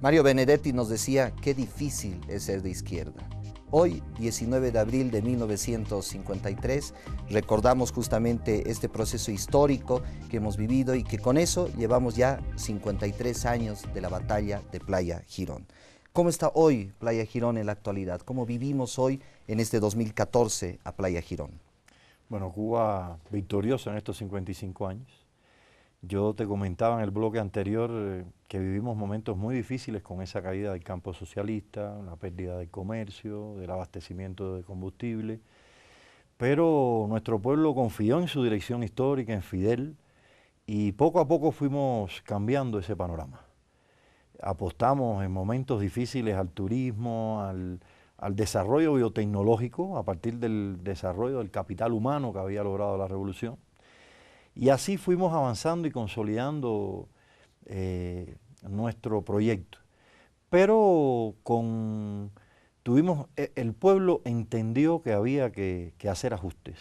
Mario Benedetti nos decía qué difícil es ser de izquierda. Hoy, 19 de abril de 1953, recordamos justamente este proceso histórico que hemos vivido y que con eso llevamos ya 53 años de la batalla de Playa Girón. ¿Cómo está hoy Playa Girón en la actualidad? ¿Cómo vivimos hoy en este 2014 a Playa Girón? Bueno, Cuba victoriosa en estos 55 años. Yo te comentaba en el bloque anterior que vivimos momentos muy difíciles con esa caída del campo socialista, la pérdida del comercio, del abastecimiento de combustible, pero nuestro pueblo confió en su dirección histórica, en Fidel, y poco a poco fuimos cambiando ese panorama. Apostamos en momentos difíciles al turismo, al desarrollo biotecnológico, a partir del desarrollo del capital humano que había logrado la revolución. Y así fuimos avanzando y consolidando nuestro proyecto. Pero el pueblo entendió que había que hacer ajustes.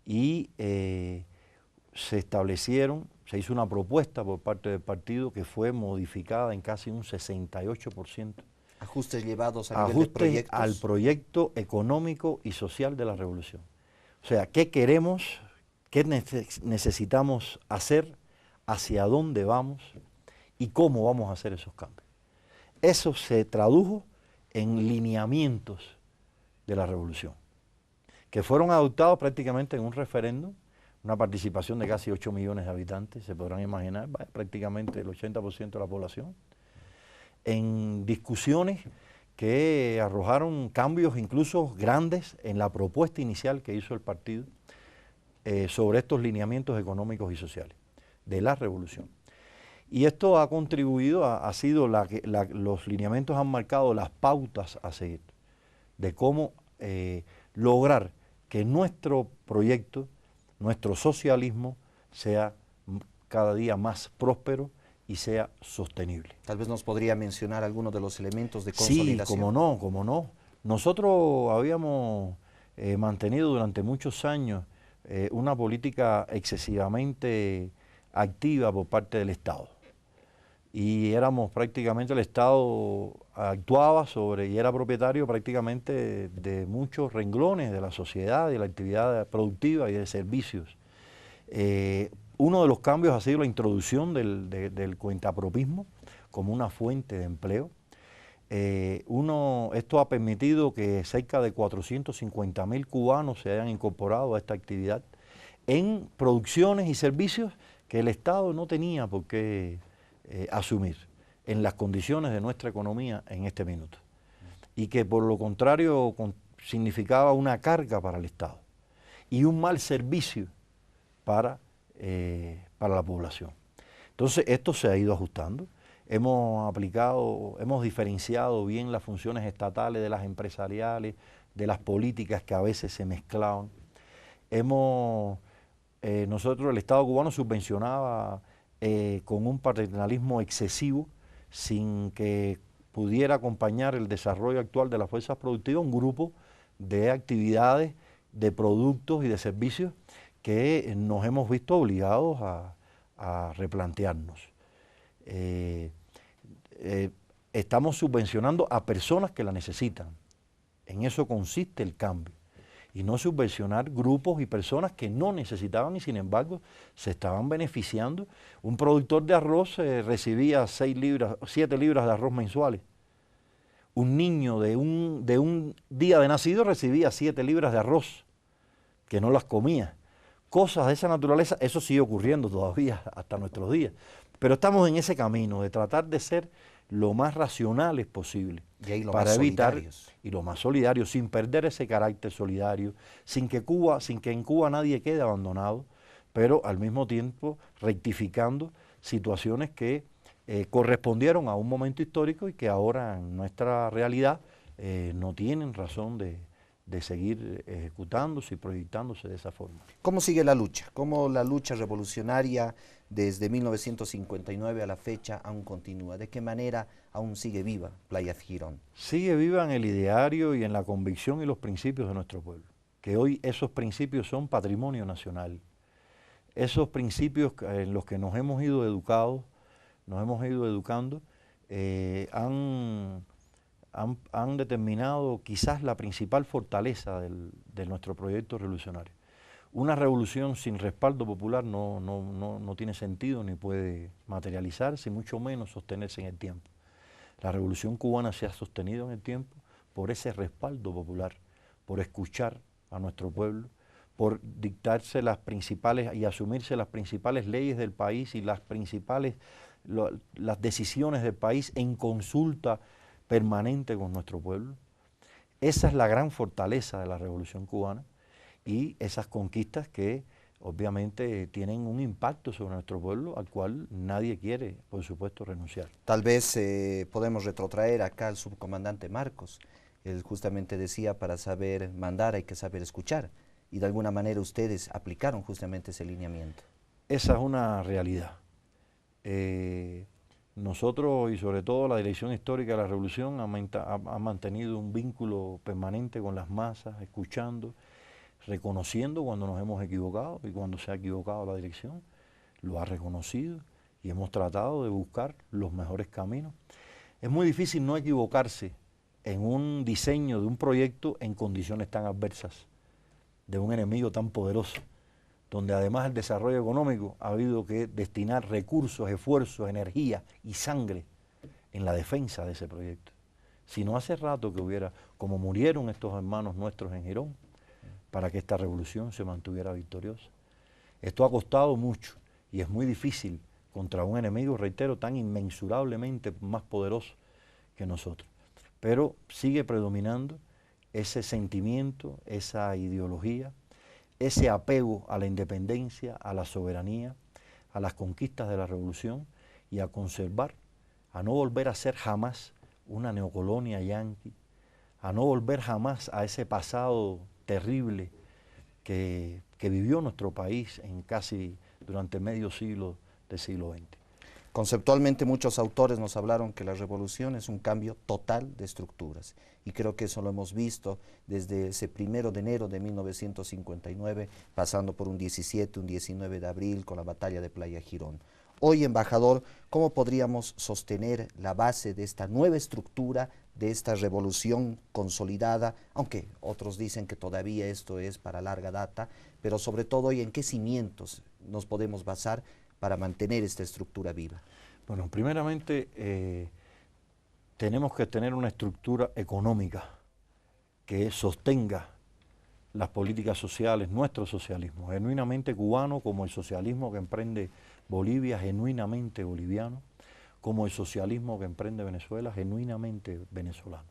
Y se hizo una propuesta por parte del partido que fue modificada en casi un 68%. Ajustes llevados a nivel de proyectos. Al proyecto económico y social de la revolución. O sea, ¿qué queremos? ¿Qué necesitamos hacer? ¿Hacia dónde vamos? ¿Y cómo vamos a hacer esos cambios? Eso se tradujo en lineamientos de la revolución, que fueron adoptados prácticamente en un referéndum, una participación de casi 8 millones de habitantes, se podrán imaginar, prácticamente el 80% de la población, en discusiones que arrojaron cambios incluso grandes en la propuesta inicial que hizo el partido sobre estos lineamientos económicos y sociales de la revolución. Y esto ha contribuido, los lineamientos han marcado las pautas a seguir de cómo lograr que nuestro proyecto, nuestro socialismo, sea cada día más próspero y sea sostenible. Tal vez nos podría mencionar algunos de los elementos de consolidación. Sí, cómo no. Nosotros habíamos mantenido durante muchos años una política excesivamente activa por parte del Estado. Y el Estado actuaba sobre y era propietario prácticamente de muchos renglones de la sociedad, de la actividad productiva y de servicios. Uno de los cambios ha sido la introducción del cuentapropismo como una fuente de empleo. Esto ha permitido que cerca de 450.000 cubanos se hayan incorporado a esta actividad en producciones y servicios que el Estado no tenía por qué asumir en las condiciones de nuestra economía en este minuto. Y que por lo contrario significaba una carga para el Estado y un mal servicio para la población. Entonces esto se ha ido ajustando. Hemos diferenciado bien las funciones estatales de las empresariales, de las políticas que a veces se mezclaban. Nosotros, el Estado cubano subvencionaba con un paternalismo excesivo, sin que pudiera acompañar el desarrollo actual de las fuerzas productivas, un grupo de actividades, de productos y de servicios que nos hemos visto obligados a replantearnos. Estamos subvencionando a personas que la necesitan. En eso consiste el cambio. Y no subvencionar grupos y personas que no necesitaban y sin embargo se estaban beneficiando. Un productor de arroz recibía 7 libras de arroz mensuales. Un niño de un día de nacido recibía 7 libras de arroz, que no las comía. Cosas de esa naturaleza, eso sigue ocurriendo todavía hasta nuestros días. Pero estamos en ese camino de tratar de ser lo más racionales posible para evitar y lo más solidarios, sin perder ese carácter solidario, sin que en Cuba nadie quede abandonado, pero al mismo tiempo rectificando situaciones que correspondieron a un momento histórico y que ahora en nuestra realidad no tienen razón de seguir ejecutándose y proyectándose de esa forma. ¿Cómo sigue la lucha? ¿Cómo la lucha revolucionaria desde 1959 a la fecha aún continúa? ¿De qué manera aún sigue viva Playa Girón? Sigue viva en el ideario y en la convicción y los principios de nuestro pueblo, que hoy esos principios son patrimonio nacional. Esos principios en los que nos hemos ido educando han determinado quizás la principal fortaleza de nuestro proyecto revolucionario. Una revolución sin respaldo popular no tiene sentido ni puede materializarse, y mucho menos sostenerse en el tiempo. La revolución cubana se ha sostenido en el tiempo por ese respaldo popular, por escuchar a nuestro pueblo, por dictarse las principales y asumirse las principales leyes del país y las decisiones del país en consulta permanente con nuestro pueblo. Esa es la gran fortaleza de la Revolución Cubana y esas conquistas que obviamente tienen un impacto sobre nuestro pueblo al cual nadie quiere, por supuesto, renunciar. Tal vez podemos retrotraer acá al subcomandante Marcos. Él justamente decía, para saber mandar hay que saber escuchar. Y de alguna manera ustedes aplicaron justamente ese lineamiento. Esa es una realidad. Nosotros y sobre todo la Dirección Histórica de la Revolución ha mantenido un vínculo permanente con las masas, escuchando, reconociendo cuando nos hemos equivocado y cuando se ha equivocado la dirección, lo ha reconocido y hemos tratado de buscar los mejores caminos. Es muy difícil no equivocarse en un diseño de un proyecto en condiciones tan adversas, de un enemigo tan poderoso, donde además del desarrollo económico ha habido que destinar recursos, esfuerzos, energía y sangre en la defensa de ese proyecto. Si no, hace rato que hubiera, como murieron estos hermanos nuestros en Girón, para que esta revolución se mantuviera victoriosa. Esto ha costado mucho y es muy difícil contra un enemigo, reitero, tan inmensurablemente más poderoso que nosotros. Pero sigue predominando ese sentimiento, esa ideología, ese apego a la independencia, a la soberanía, a las conquistas de la revolución y a conservar, a no volver a ser jamás una neocolonia yanqui, a no volver jamás a ese pasado terrible que vivió nuestro país en casi durante medio siglo del siglo XX. Conceptualmente muchos autores nos hablaron que la revolución es un cambio total de estructuras y creo que eso lo hemos visto desde ese 1 de enero de 1959, pasando por un 17, un 19 de abril con la batalla de Playa Girón. Hoy, embajador, ¿cómo podríamos sostener la base de esta nueva estructura, de esta revolución consolidada? Aunque otros dicen que todavía esto es para larga data, pero sobre todo hoy, ¿en qué cimientos nos podemos basar para mantener esta estructura viva? Bueno, primeramente tenemos que tener una estructura económica que sostenga las políticas sociales, nuestro socialismo, genuinamente cubano, como el socialismo que emprende Bolivia, genuinamente boliviano, como el socialismo que emprende Venezuela, genuinamente venezolano.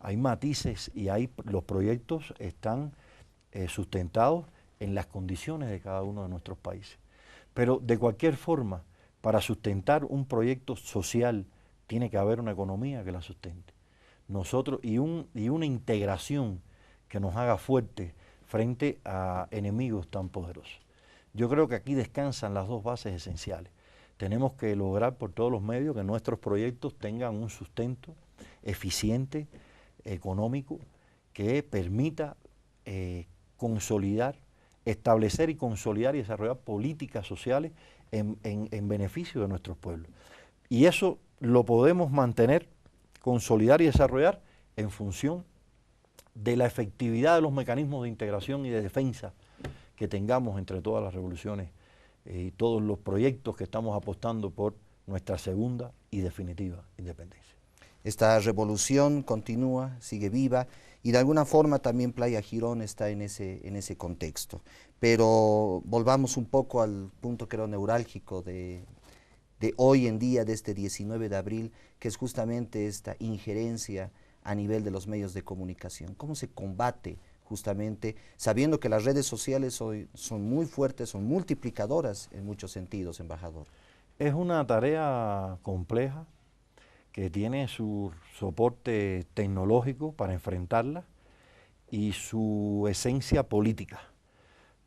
Hay matices y los proyectos están sustentados en las condiciones de cada uno de nuestros países. Pero de cualquier forma, para sustentar un proyecto social, tiene que haber una economía que la sustente. Nosotros, y una integración que nos haga fuertes frente a enemigos tan poderosos. Yo creo que aquí descansan las dos bases esenciales. Tenemos que lograr por todos los medios que nuestros proyectos tengan un sustento eficiente, económico, que permita consolidar, establecer y consolidar y desarrollar políticas sociales en beneficio de nuestros pueblos. Y eso lo podemos mantener, consolidar y desarrollar en función de la efectividad de los mecanismos de integración y de defensa que tengamos entre todas las revoluciones y todos los proyectos que estamos apostando por nuestra segunda y definitiva independencia. Esta revolución continúa, sigue viva y de alguna forma también Playa Girón está en ese contexto. Pero volvamos un poco al punto que era neurálgico de hoy en día, de este 19 de abril, que es justamente esta injerencia a nivel de los medios de comunicación. ¿Cómo se combate justamente, sabiendo que las redes sociales hoy son muy fuertes, son multiplicadoras en muchos sentidos, embajador? Es una tarea compleja que tiene su soporte tecnológico para enfrentarla y su esencia política,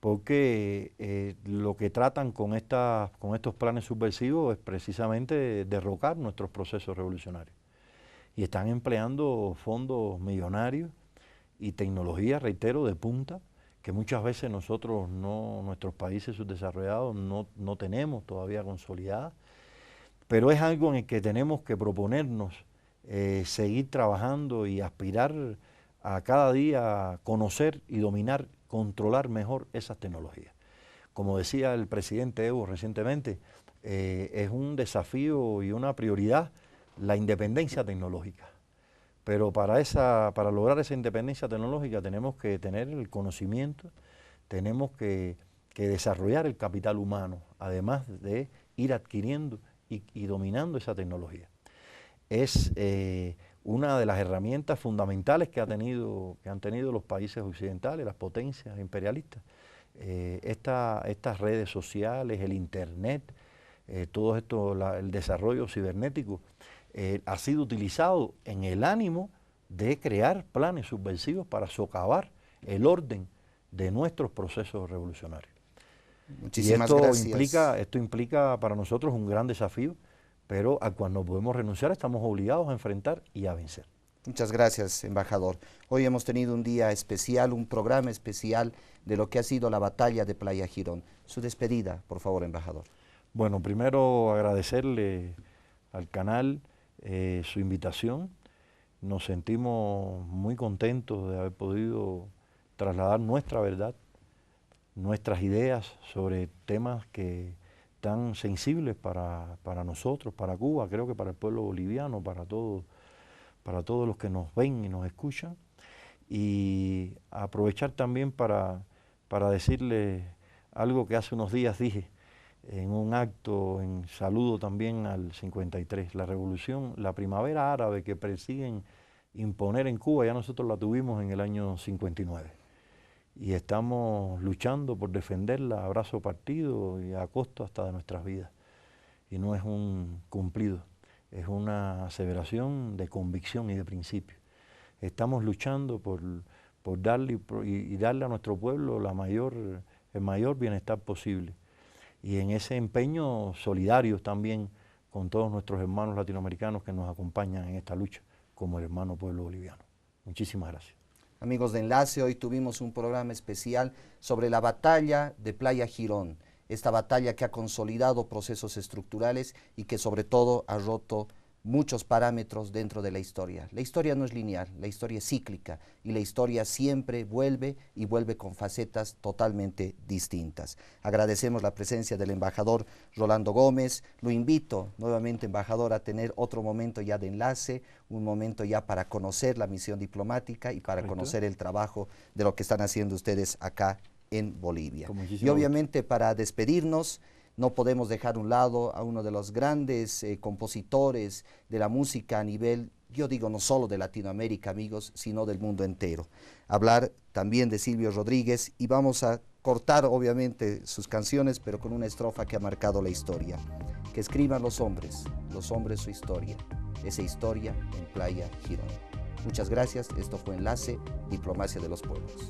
porque lo que tratan con estos planes subversivos es precisamente derrocar nuestros procesos revolucionarios. Y están empleando fondos millonarios y tecnología, reitero, de punta, que muchas veces nuestros países subdesarrollados no tenemos todavía consolidadas. pero es algo en el que tenemos que proponernos seguir trabajando y aspirar a cada día conocer y dominar, controlar mejor esas tecnologías. Como decía el presidente Evo recientemente, es un desafío y una prioridad la independencia tecnológica. Pero para lograr esa independencia tecnológica tenemos que tener el conocimiento, tenemos que desarrollar el capital humano, además de ir adquiriendo y dominando esa tecnología. Es una de las herramientas fundamentales que han tenido los países occidentales, las potencias imperialistas. Estas redes sociales, el Internet, todo esto, el desarrollo cibernético, ha sido utilizado en el ánimo de crear planes subversivos para socavar el orden de nuestros procesos revolucionarios. Muchísimas gracias. Esto implica para nosotros un gran desafío, pero al cual no podemos renunciar, estamos obligados a enfrentar y a vencer. Muchas gracias, embajador. Hoy hemos tenido un día especial, un programa especial de lo que ha sido la batalla de Playa Girón. Su despedida, por favor, embajador. Bueno, primero agradecerle al canal su invitación. Nos sentimos muy contentos de haber podido trasladar nuestra verdad, nuestras ideas sobre temas que tan sensibles para nosotros, para Cuba, creo que para el pueblo boliviano, para todos los que nos ven y nos escuchan, y aprovechar también para decirles algo que hace unos días dije en un acto en saludo también al 53, la revolución, la primavera árabe que persiguen imponer en Cuba, ya nosotros la tuvimos en el año 59. Y estamos luchando por defenderla a brazo partido y a costo hasta de nuestras vidas. Y no es un cumplido, es una aseveración de convicción y de principio. Estamos luchando por darle y darle a nuestro pueblo el mayor bienestar posible. Y en ese empeño solidarios también con todos nuestros hermanos latinoamericanos que nos acompañan en esta lucha, como el hermano pueblo boliviano. Muchísimas gracias. Amigos de Enlace, hoy tuvimos un programa especial sobre la batalla de Playa Girón, esta batalla que ha consolidado procesos estructurales y que sobre todo ha roto muchos parámetros dentro de la historia. La historia no es lineal, la historia es cíclica y la historia siempre vuelve y vuelve con facetas totalmente distintas. Agradecemos la presencia del embajador Rolando Gómez. Lo invito nuevamente, embajador, a tener otro momento ya de enlace, un momento ya para conocer la misión diplomática y para conocer el trabajo de lo que están haciendo ustedes acá en Bolivia. Y obviamente para despedirnos, no podemos dejar a un lado a uno de los grandes compositores de la música a nivel, yo digo, no solo de Latinoamérica, amigos, sino del mundo entero. Hablar también de Silvio Rodríguez, y vamos a cortar obviamente sus canciones, pero con una estrofa que ha marcado la historia. Que escriban los hombres su historia, esa historia en Playa Girón. Muchas gracias, esto fue Enlace, Diplomacia de los Pueblos.